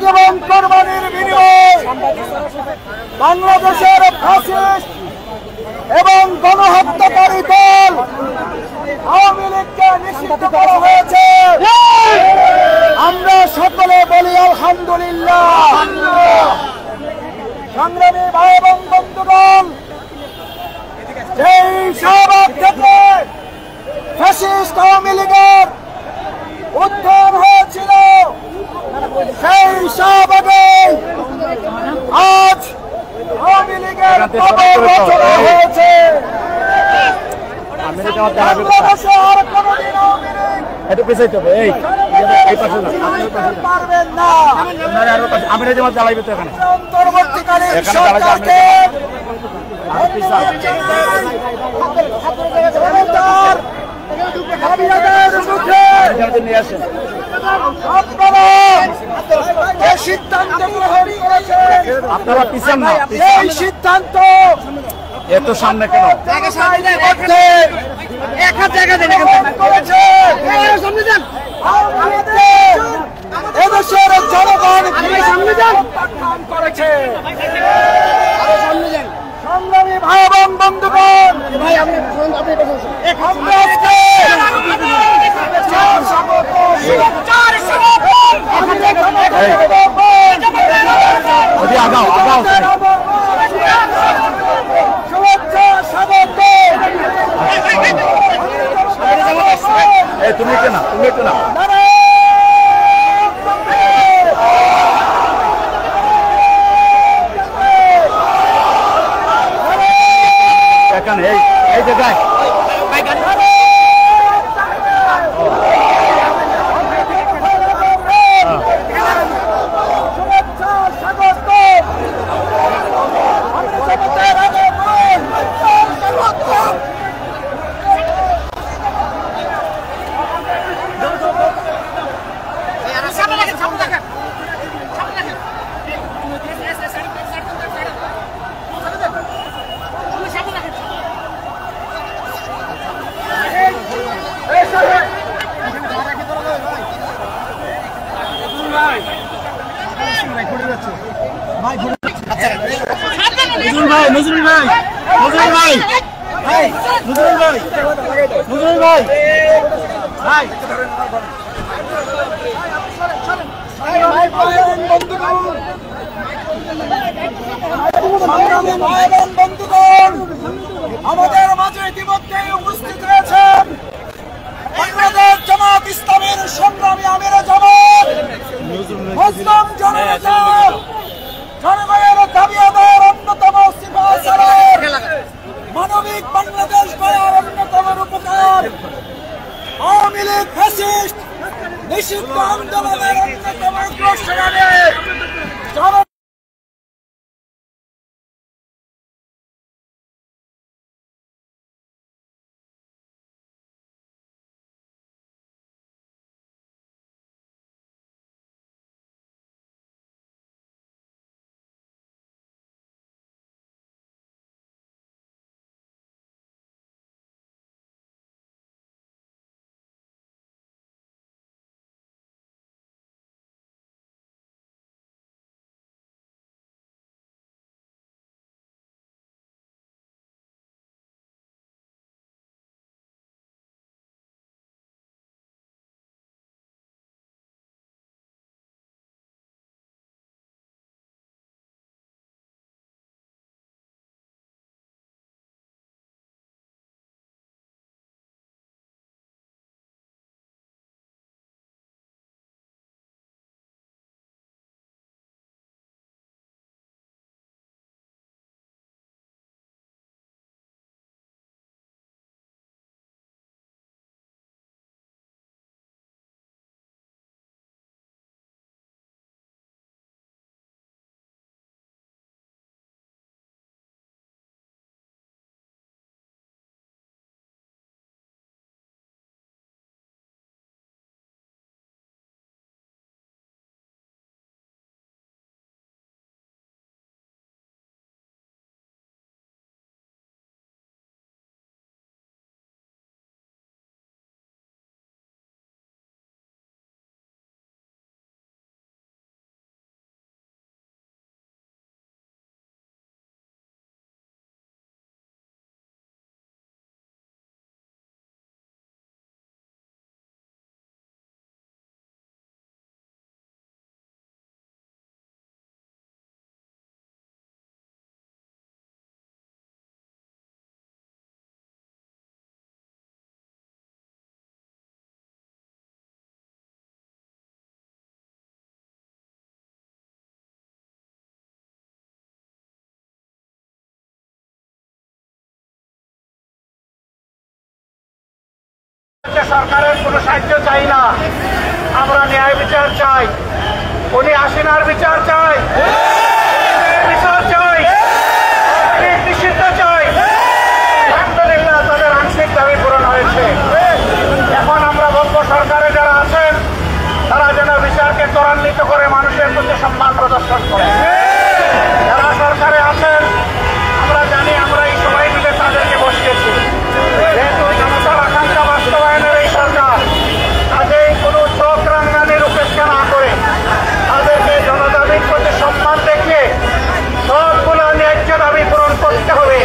জীবন কোরবানির বিনিময়ে বাংলাদেশের ফ্যাসিস্ট এবং গণহত্যাকারী দল আওয়ামী লীগকে নিষিদ্ধ করা হয়েছে। আমরা সকলে বলি আলহামদুলিল্লাহ। সংগ্রামী ভাই এবং বন্ধুগণ, যেই শাহবাগ থেকে ফ্যাসিস্ট আওয়ামী লীগের উত্থান হয়েছিল, সেই শাহবাগে আজ আওয়ামী লীগের কবর রচনা হয়েছে। বাংলাদেশে আর কোনদিন আওয়ামী লীগ পারবেন না। অন্তর্বর্তীকালীন সরকারকে আপনারা যে সিদ্ধান্ত গ্রহণ করেছেন, আপনারা পিছন না, এই সিদ্ধান্ত এত সামনে কেন? এদেশের জনগণ প্রত্যাখ্যান করেছে। সংগ্রামী ভাই এবং বন্ধুগণ, আমরা আজকে শুভেচ্ছা স্বাগত। তুমি কেনা এখানে এই জায়গায় শুভেচ্ছা স্বাগত। বন্ধুগণ, আমাদের মাঝে ইতিমধ্যে উপস্থিত রয়েছেন বাংলাদেশ জামাত ইসলামীর সংগ্রামী আমির জামাত, মুসলিম জননেতা, জনগণের দাবি আদায়ের অন্যতম সিপাহসালার, মানবিক বাংলাদেশ গড়ার অন্যতম রূপকার, আওয়ামী লীগ ফ্যাসিস্ট নিষিদ্ধ আন্দোলনের অন্যতম অগ্রসেনানী সরকারের কোনো সাহায্য চাই না, আমরা ন্যায় বিচার চাই। উনি হাসিনার বিচার চাই, বিচার চাই, নিষিদ্ধ চাই। আলহামদুলিল্লাহ তাদের আংশিক দাবি পূরণ হয়েছে। এখন আমরা বলবো সরকারে যারা আছেন তারা যেন বিচারকে ত্বরান্বিত করে মানুষের প্রতি সম্মান প্রদর্শন করে। যারা সরকারে আছেন আমরা জানি, আমরা এই সবাই মিলে তাদেরকে বসিয়েছি। যেহেতু জনতার আকাঙ্ক্ষা বাস্তবায়নের এই সরকার, কাজেই কোনো চোখ রাঙ্গানির উপেক্ষা না করে তাদেরকে জনদাবির প্রতি সম্মান দেখিয়ে সবগুলো ন্যায্য দাবি পূরণ করতে হবে।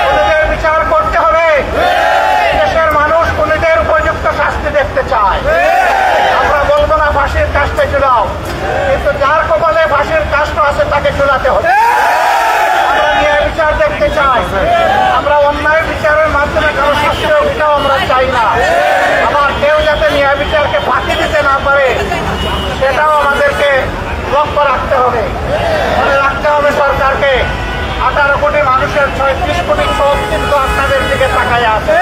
খুনিদের বিচার করতে হবে। দেশের মানুষ খুনিদের উপযুক্ত শাস্তি দেখতে চায়। আমরা বলবো না ফাঁসির কাজটা ঝুলাও, কিন্তু যার কপালে ফাঁসির কাজটা আছে তাকে ঝুলাতে হবে। আমরা ন্যায় বিচার দেখতে চাই। আমরা অন্যায় বিচারের মাধ্যমে কারো শাস্তি এটাও আমরা চাই না। আবার কেউ যাতে ন্যায় বিচারকে ফাঁকি দিতে না পারে সেটাও আমাদেরকে লক্ষ্য রাখতে হবে। মনে রাখতে হবে সরকারকে 18 কোটি মানুষের 36 কোটি চোখ কিন্তু আপনাদের দিকে তাকায় আছে।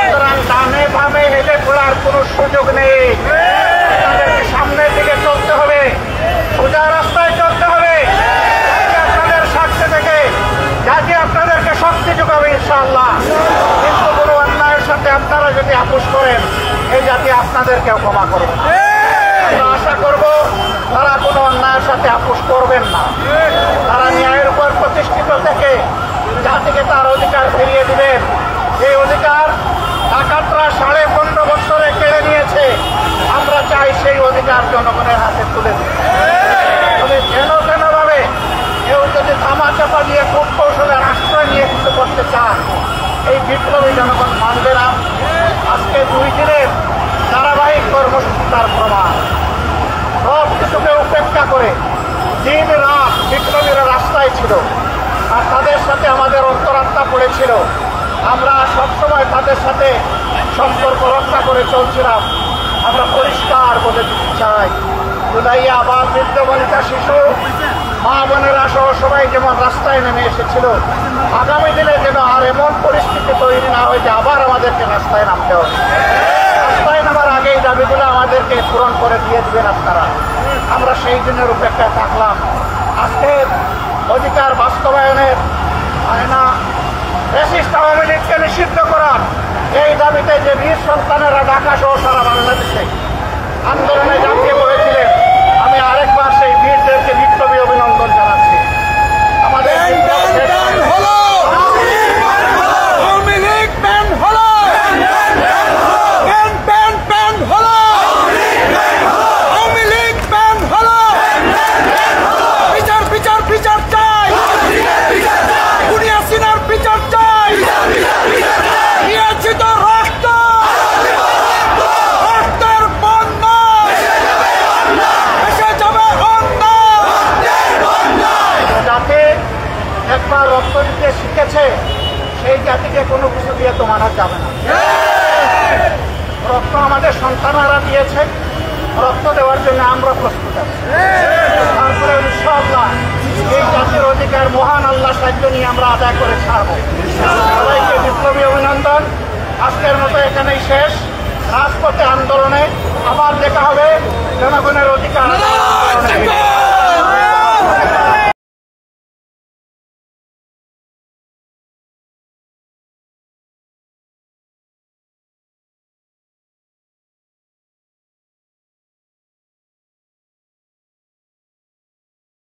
সুতরাং ডানে বামে হেঁটে খোলার কোনো সুযোগ নেই। আপনাদেরকে সামনের দিকে চলতে হবে, সোজা রাস্তায় চলতে হবে। আপনাদের স্বার্থে থেকে জাতি আপনাদেরকে শক্তি যোগাবে ইনশাআল্লাহ। কিন্তু কোনো অন্যায়ের সাথে আপনারা যদি আপোষ করেন এই জাতি আপনাদেরকেও ক্ষমা করবে না। আমরা আশা করব তারা কোনো অন্যায়ের সাথে আপোষ করবেন না। তারা ন্যায়ের উপর প্রতিষ্ঠিত থেকে জাতিকে তার অধিকার ফিরিয়ে দিবেন। এই অধিকার ডাকাতরা 15.5 বছরে কেড়ে নিয়েছে। আমরা চাই সেই অধিকার জনগণের হাতে তুলে দিতে। তবে যেন ভাবে কেউ যদি ধামাচাপা দিয়ে কূট কৌশলের আশ্রয় নিয়ে কিছু করতে চান, এই বিপ্লবী জনগণ মানবে না। আজকে 2 দিনের ধারাবাহিক কর্মসূচি তার প্রমাণ। সব কিছুকে উপেক্ষা করে দিন রাত বিপ্লবীরা রাস্তায় ছিল, আর তাদের সাথে আমাদের অন্তরাত্মা পড়েছিল। আমরা সবসময় তাদের সাথে সম্পর্ক রক্ষা করে চলছিলাম। আমরা পরিষ্কার বলে দিতে চাই, জুলাইয়ে আবার বৃদ্ধ বনিতা, শিশু, মা বোনেরা সহ সবাই যেমন রাস্তায় নেমে এসেছিল, আগামী দিনে যেন আর এমন পরিস্থিতি তৈরি না হয় যে আবার আমাদেরকে রাস্তায় নামতে হবে। রাস্তায় নামার আগে এই দাবিগুলো আমাদেরকে পূরণ করে দিয়ে দিবেন আপনারা। আমরা সেই দিনের উপেক্ষায় থাকলাম। আজকের অধিকার বাস্তবায়নের আয়না ফ্যাসিস্ট আওয়ামী লীগকে নিষিদ্ধ করার এই দাবিতে যে বীর সন্তানেরা ঢাকা সহ সারা বাংলাদেশে আন্দোলনে ঝাঁপিয়ে পড়েছিলেন, আমি আরেকবার সেই বীরদেরকে বিপ্লবী অভিনন্দন জানাচ্ছি। আমাদের একবার রক্ত দিতে শিখেছে, সেই জাতিকে কোনো কিছু দিয়ে তো মানা যাবে না। রক্ত আমাদের সন্তানেরা দিয়েছে, রক্ত দেওয়ার জন্য আমরা প্রস্তুত আছি। তারপরে ইনশাআল্লাহ এই জাতির অধিকার মহান আল্লাহ সাহায্য নিয়ে আমরা আদায় করে ছাড়ব। সবাইকে বিপ্লবী অভিনন্দন। আজকের মতো এখানেই শেষ। রাজপথে আন্দোলনে আবার দেখা হবে জনগণের অধিকার।